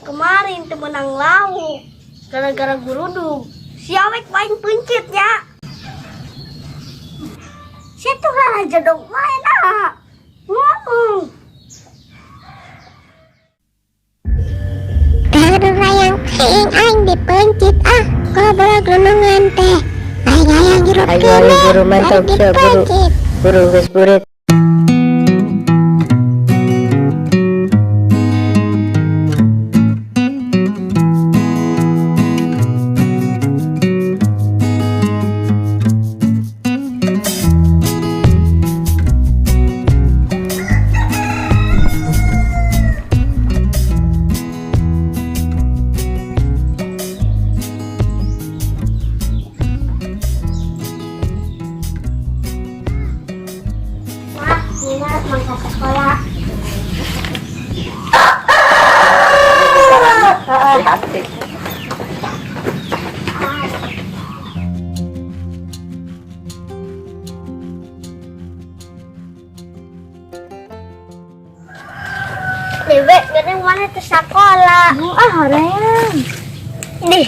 kemarin temenang lauk gara-gara gurudung. Si awek main pencitnya. Situ lah aja dong main ngomong. Karena yang aing dipencit ngobrol gunungan teh. Aing hirup kene. Guru mantap siap guru geus burit. Ingat mangkat sekolah. Hati-hati. Dewek, kadang mana ke sekolah? Hoream. Dih,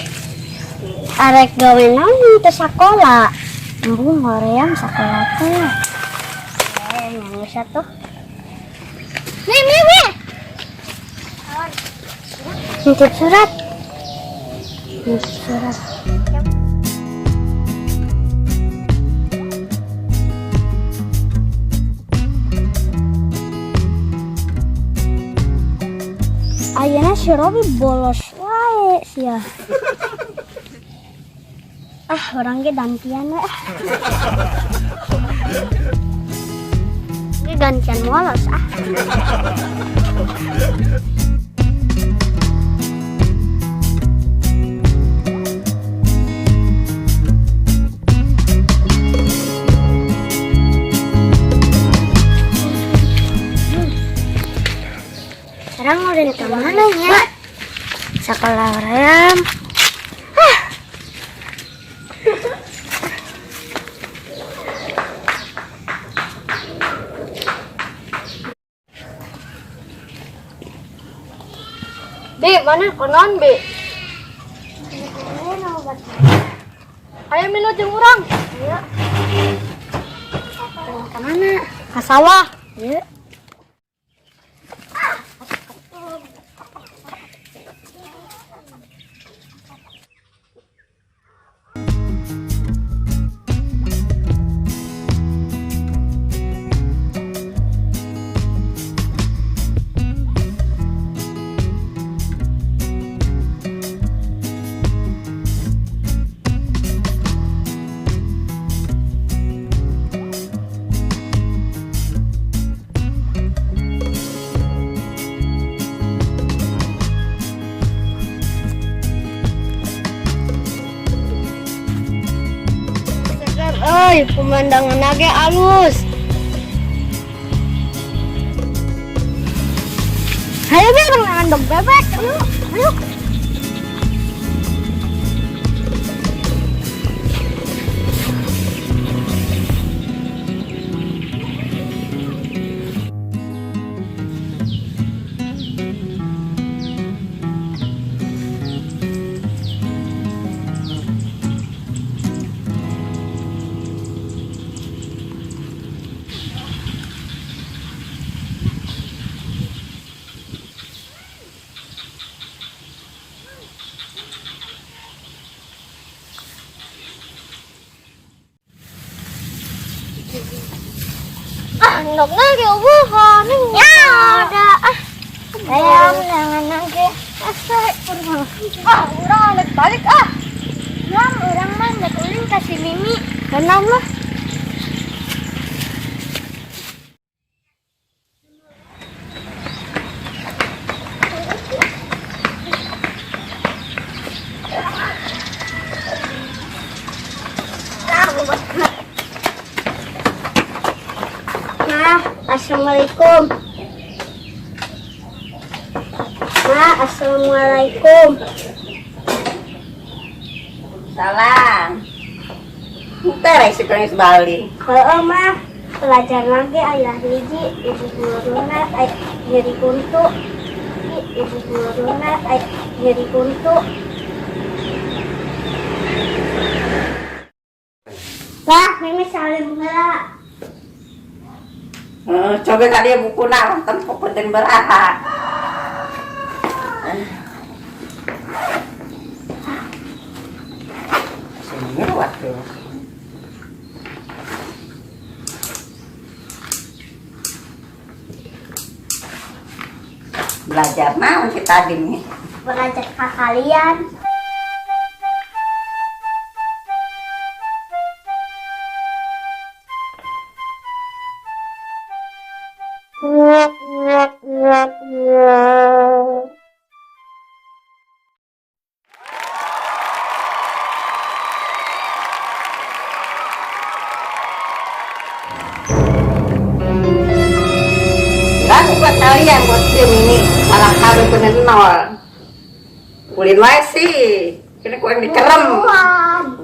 arek gawe naon ke sekolah? Embung hoream sekolah teh. Nangis atuh. Nih. Nitip surat. Ayeuna si Robi bolos wae sia. Orang ge gantian we. Gantian bolos Sekarang udah di mana ya? Sekolah Ram. Bi, mana konon, Bi? Ayo minum jeung urang. Ayo. Ke mana? Ka sawah. Ayo. Oi, pemandangan lagi halus. Ayo biar nganggep bebek. Ayo. Andok lagi ubuhan. Ya udah Ayam jangan lagi. Urang anak balik orang mah nggak ulin kasih Mimi. Kenam lah. Assalamualaikum. Assalamualaikum. Salam. Terus sekolah Bali. Kalau mah pelajar lagi ayah hiji, ibu guruna, jadi kuntu, Ibu lunat, jadi kuntu. Lah, Mimi saling bela. Coba kali buku nak tempat penting beraha. Senyuat tuh. Belajar naon si tadi nih? Belajar kalian. Lalu buat kalian buat tim ini salah kali bener nol. Kulin wae sih. Kini kau yang dikerem.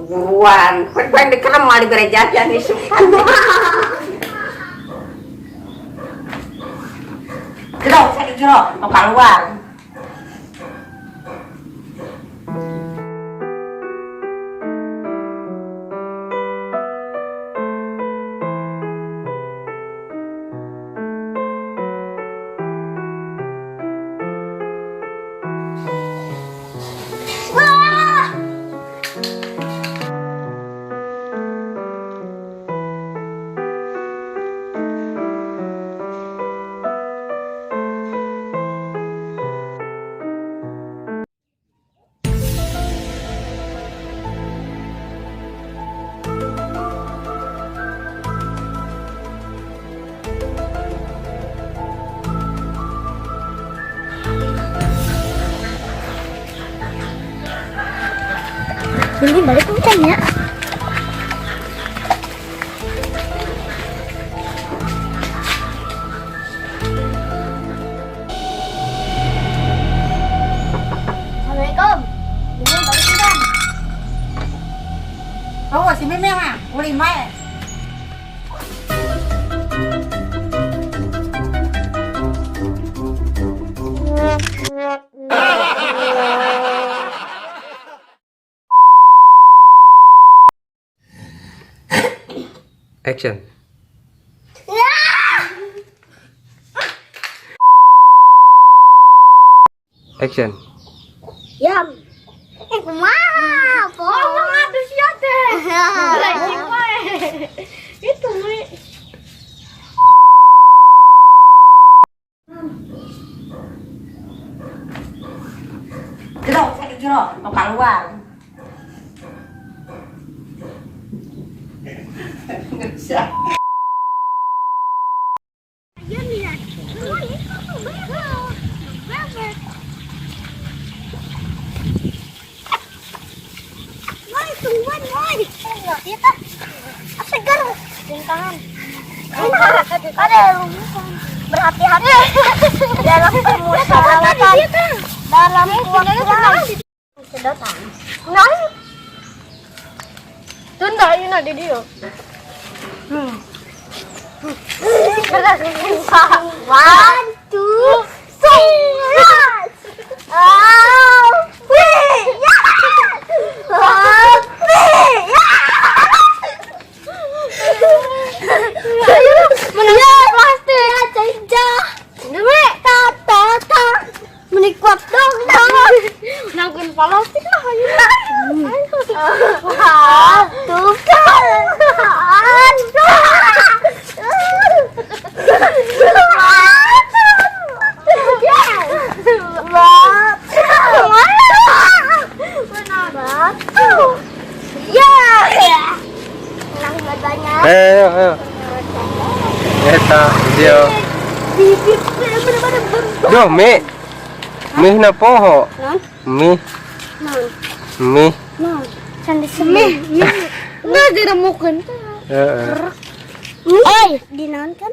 Buruan. Kau yang dikerem malah di gereja aja nih suka. Jerok, saya jerok. Mau keluar. Ini balik hujan ya. Assalamualaikum. Ini balik hujan. Oh, si Mimi mah. Kulin wae. Action. Action. Yam. Kumaha? Ngomong atuh sia teh. Lagi wae. Itu we. Jerok, saya jerok. Mau keluar. Nggak bisa. Berhati-hati dalam permukaan, dalam puasa. Sedotan. Nah, tunda ini di dia. One, two, three. Menang plastik aja. Demi tata menikmat dong. Nangkin plastik lah ayo. Tuh kan. Ayo. Eta dia. Duh, Mi na poho. Mi. Candi semi. Nggak diremukan. Heeh. Oi, dinonton.